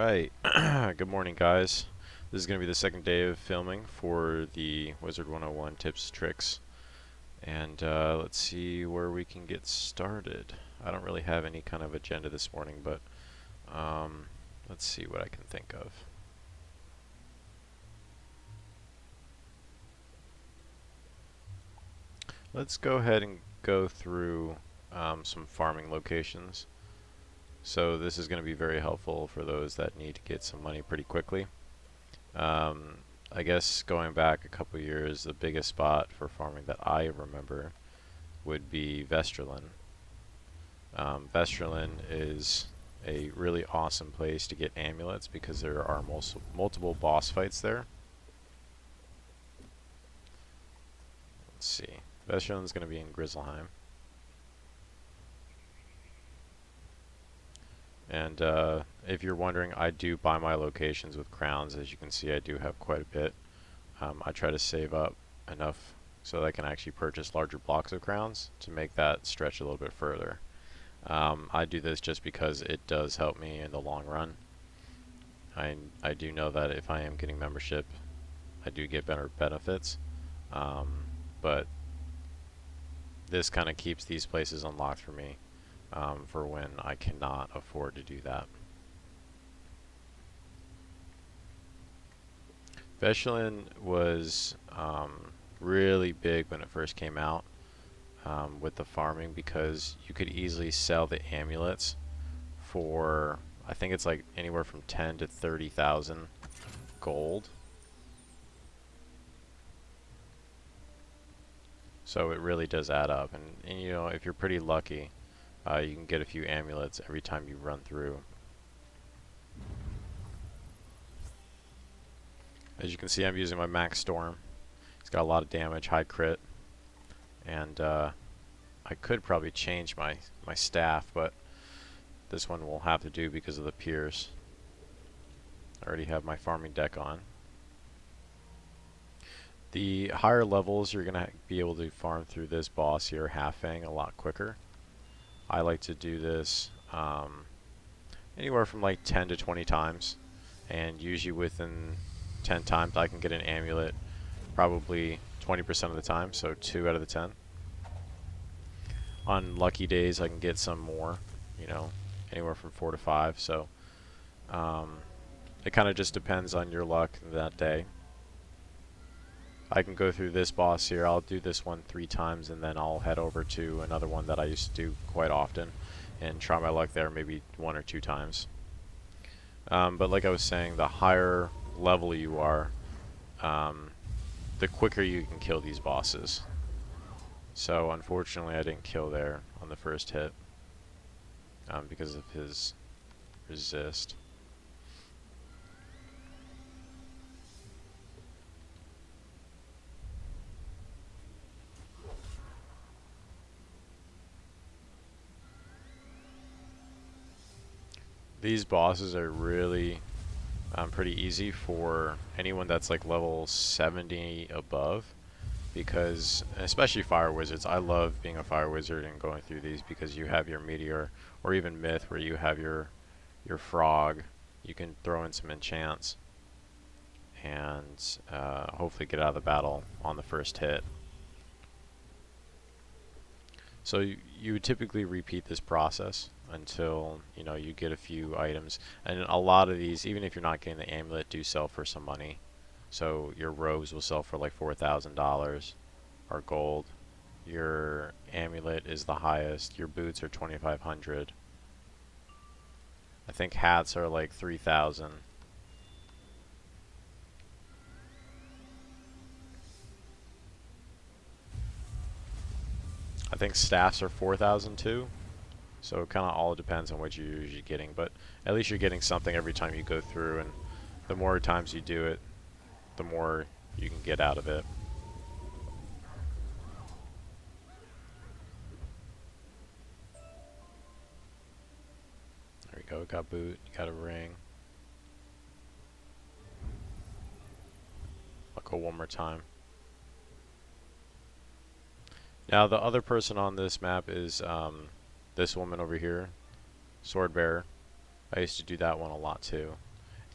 Alright, good morning guys. This is going to be the second day of filming for the WIZARD101 tips, tricks, and let's see where we can get started. I don't really have any kind of agenda this morning, but let's see what I can think of. Let's go ahead and go through some farming locations. So this is going to be very helpful for those that need to get some money pretty quickly. I guess going back a couple years, the biggest spot for farming that I remember would be Vestrilund. Vestrilund is a really awesome place to get amulets because there are multiple boss fights there. Let's see. Vestrilund's going to be in Grizzleheim. And if you're wondering, I do buy my locations with crowns. As you can see, I do have quite a bit. I try to save up enough so that I can actually purchase larger blocks of crowns to make that stretch a little bit further. I do this just because it does help me in the long run. I do know that if I am getting membership, I do get better benefits, but this kind of keeps these places unlocked for me. For when I cannot afford to do that. Vestrilund was really big when it first came out with the farming because you could easily sell the amulets for, I think it's like anywhere from 10 to 30,000 gold. So it really does add up, and you know, if you're pretty lucky, you can get a few amulets every time you run through. As you can see, I'm using my Max Storm. It's got a lot of damage, high crit, and I could probably change my staff, but this one will have to do because of the piers. I already have my farming deck on. The higher levels, you're going to be able to farm through this boss here, Half Fang, a lot quicker. I like to do this anywhere from like 10 to 20 times, and usually within 10 times I can get an amulet probably 20% of the time, so 2 out of the 10. On lucky days I can get some more, you know, anywhere from 4 to 5, so it kind of just depends on your luck that day. I can go through this boss here. I'll do this one 3 times and then I'll head over to another one that I used to do quite often and try my luck there maybe 1 or 2 times. But like I was saying, the higher level you are, the quicker you can kill these bosses. So unfortunately I didn't kill there on the first hit because of his resist. These bosses are really pretty easy for anyone that's like level 70 above, because especially fire wizards. I love being a fire wizard and going through these because you have your meteor or even myth where you have your frog. You can throw in some enchants and hopefully get out of the battle on the first hit. So you would typically repeat this process until, you know, you get a few items, and a lot of these, even if you're not getting the amulet, do sell for some money. So your robes will sell for like $4,000 or gold. Your amulet is the highest. Your boots are 2,500. I think hats are like 3,000. I think staffs are 4,000 too. So it kind of all depends on what you're usually getting, but at least you're getting something every time you go through, and the more times you do it, the more you can get out of it. There we go, got a boot, got a ring. I'll go one more time. Now the other person on this map is this woman over here, Sword Bearer. I used to do that one a lot too.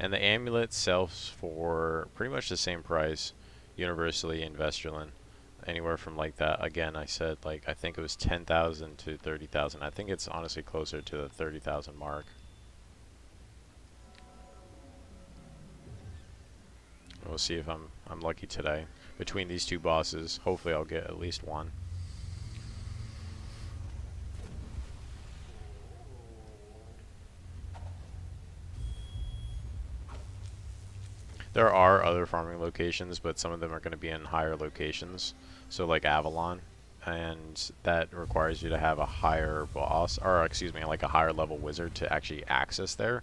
And the amulet sells for pretty much the same price universally in Vestrilund. Anywhere from like that. Again, I said like I think it was 10,000 to 30,000. I think it's honestly closer to the 30,000 mark. We'll see if I'm lucky today. Between these two bosses, hopefully I'll get at least one. There are other farming locations, but some of them are going to be in higher locations. So like Avalon, and that requires you to have a higher boss, or excuse me, like a higher level wizard to actually access there.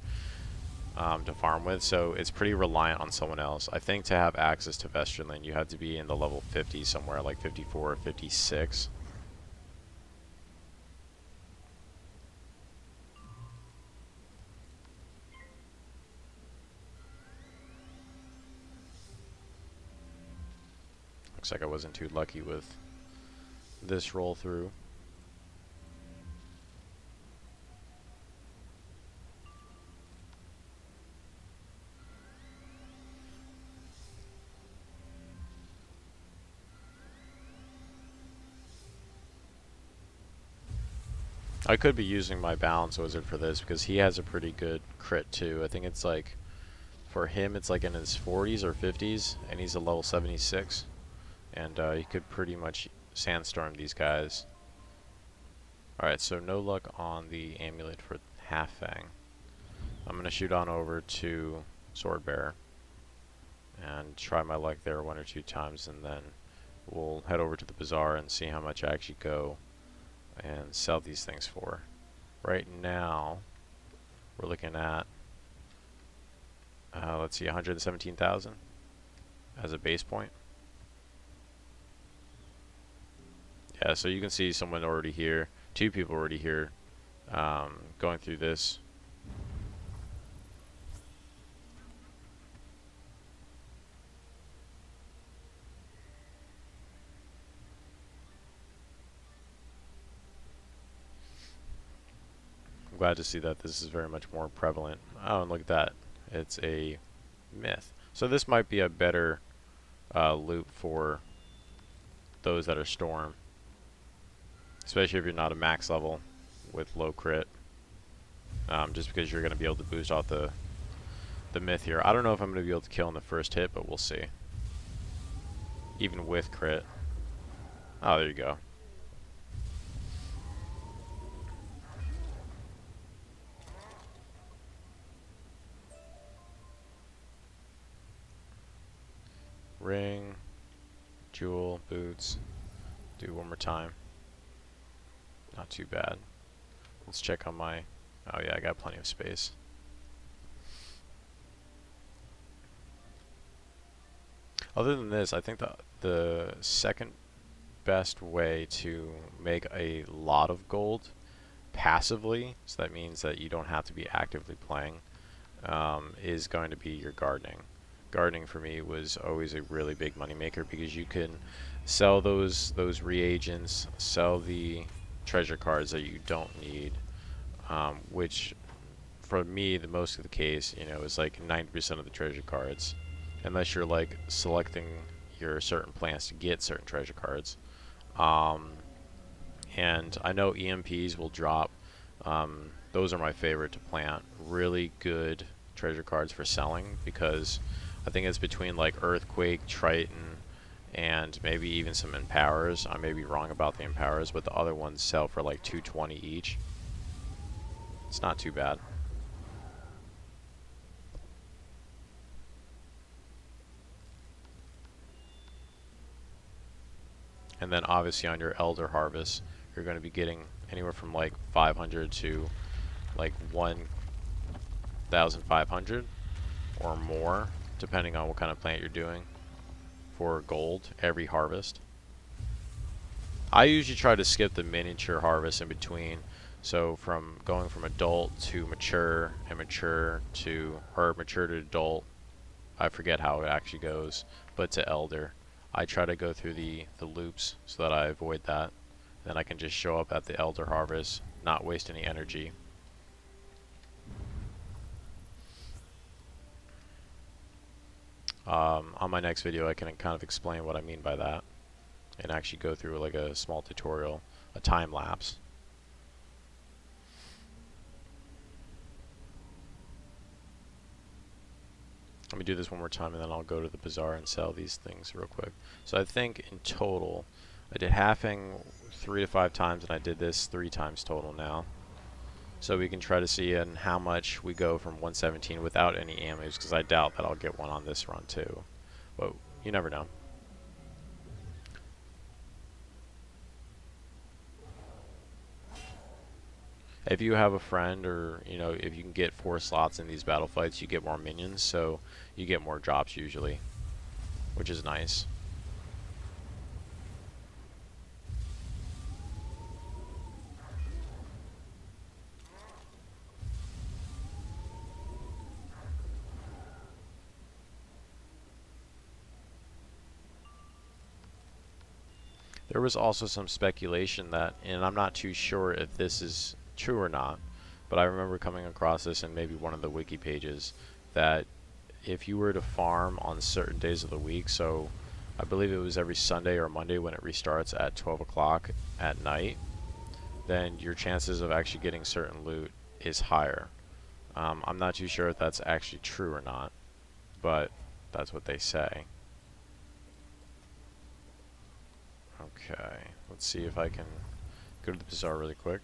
To farm with, so it's pretty reliant on someone else. I think to have access to Vestrilund, you have to be in the level 50 somewhere, like 54 or 56. Looks like I wasn't too lucky with this roll through. I could be using my balance wizard for this because he has a pretty good crit too. I think it's like, for him it's like in his 40s or 50s, and he's a level 76. And he could pretty much sandstorm these guys. Alright, so no luck on the amulet for Half Fang. I'm going to shoot on over to Swordbearer and try my luck there one or two times, and then we'll head over to the bazaar and see how much I actually go and sell these things for. Right now, we're looking at, let's see, 117,000 as a base point. Yeah, so you can see someone already here, two people already here, going through this. I'm glad to see that this is very much more prevalent. Oh, and look at that. It's a myth. So this might be a better loop for those that are Storm. Especially if you're not a max level with low crit. Just because you're going to be able to boost off the myth here. I don't know if I'm going to be able to kill in the first hit, but we'll see. Even with crit. Oh, there you go. Ring, jewel, boots. Do one more time. Not too bad. Let's check on my... Oh yeah, I got plenty of space. Other than this, I think the second best way to make a lot of gold passively, so that means that you don't have to be actively playing, is going to be your gardening. Gardening for me was always a really big moneymaker because you can sell those reagents, sell the treasure cards that you don't need, which for me, the most of the case, you know, is like 90% of the treasure cards, unless you're like selecting your certain plants to get certain treasure cards. And I know EMPs will drop. Those are my favorite to plant. Really good treasure cards for selling because I think it's between like Earthquake, Triton, and maybe even some Empowers. I may be wrong about the Empowers, but the other ones sell for like 220 each. It's not too bad. And then obviously on your Elder Harvest, you're going to be getting anywhere from like 500 to like 1,500 or more, depending on what kind of plant you're doing, for gold every harvest. I usually try to skip the miniature harvest in between. So from going from adult to mature and mature to, or mature to adult, I forget how it actually goes, but to elder. I try to go through the loops so that I avoid that. Then I can just show up at the elder harvest, not waste any energy. On my next video I can kind of explain what I mean by that and actually go through like a small tutorial, a time lapse. Let me do this one more time and then I'll go to the bazaar and sell these things real quick. So I think in total I did halving 3 to 5 times and I did this 3 times total now. So we can try to see in how much we go from 117 without any ammus, because I doubt that I'll get one on this run too. But you never know. If you have a friend, or if you can get 4 slots in these battle fights, you get more minions, so you get more drops usually, which is nice. There was also some speculation that, and I'm not too sure if this is true or not, but I remember coming across this in maybe one of the wiki pages, that if you were to farm on certain days of the week, so I believe it was every Sunday or Monday when it restarts at 12 o'clock at night, then your chances of actually getting certain loot is higher. I'm not too sure if that's actually true or not, but that's what they say. Okay, let's see if I can go to the bazaar really quick.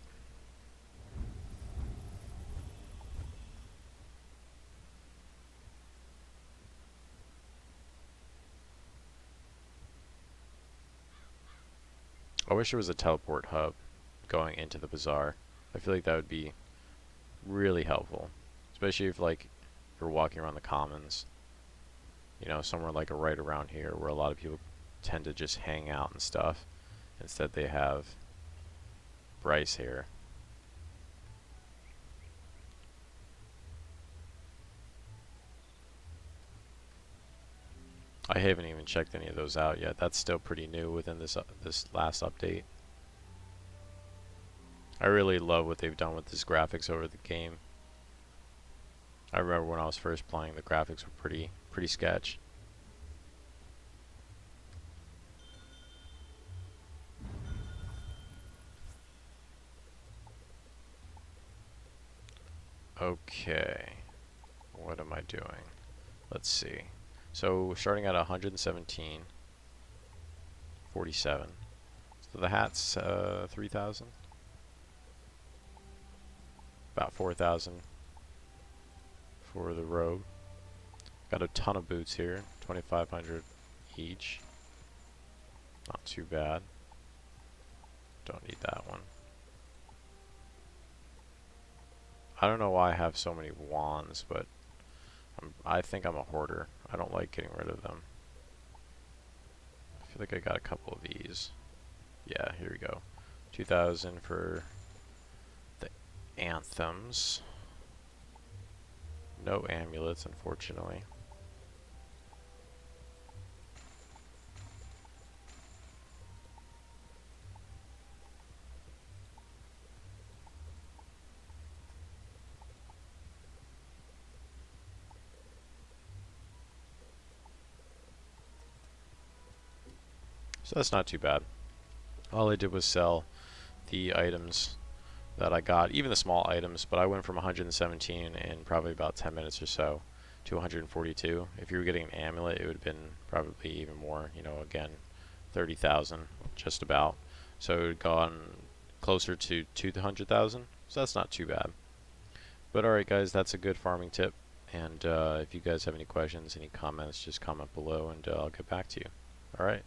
I wish there was a teleport hub going into the bazaar. I feel like that would be really helpful, especially if you're walking around the commons, somewhere like right around here where a lot of people tend to just hang out and stuff. Instead they have Bryce here. I haven't even checked any of those out yet. That's still pretty new within this last update. I really love what they've done with this graphics over the game. I remember when I was first playing, the graphics were pretty sketch. Okay, what am I doing? Let's see. So starting at 117, 47. So the hat's 3,000. About 4,000 for the robe. Got a ton of boots here, 2,500 each. Not too bad. Don't need that one. I don't know why I have so many wands, but I think I'm a hoarder. I don't like getting rid of them. I feel like I got a couple of these. Yeah, here we go. 2,000 for the anthems. No amulets, unfortunately. So that's not too bad. All I did was sell the items that I got, even the small items, but I went from 117 in probably about 10 minutes or so to 142. If you were getting an amulet, it would have been probably even more, again, 30,000, just about. So it would have gone closer to 200,000, so that's not too bad. But alright guys, that's a good farming tip, and if you guys have any questions, any comments, just comment below and I'll get back to you. Alright.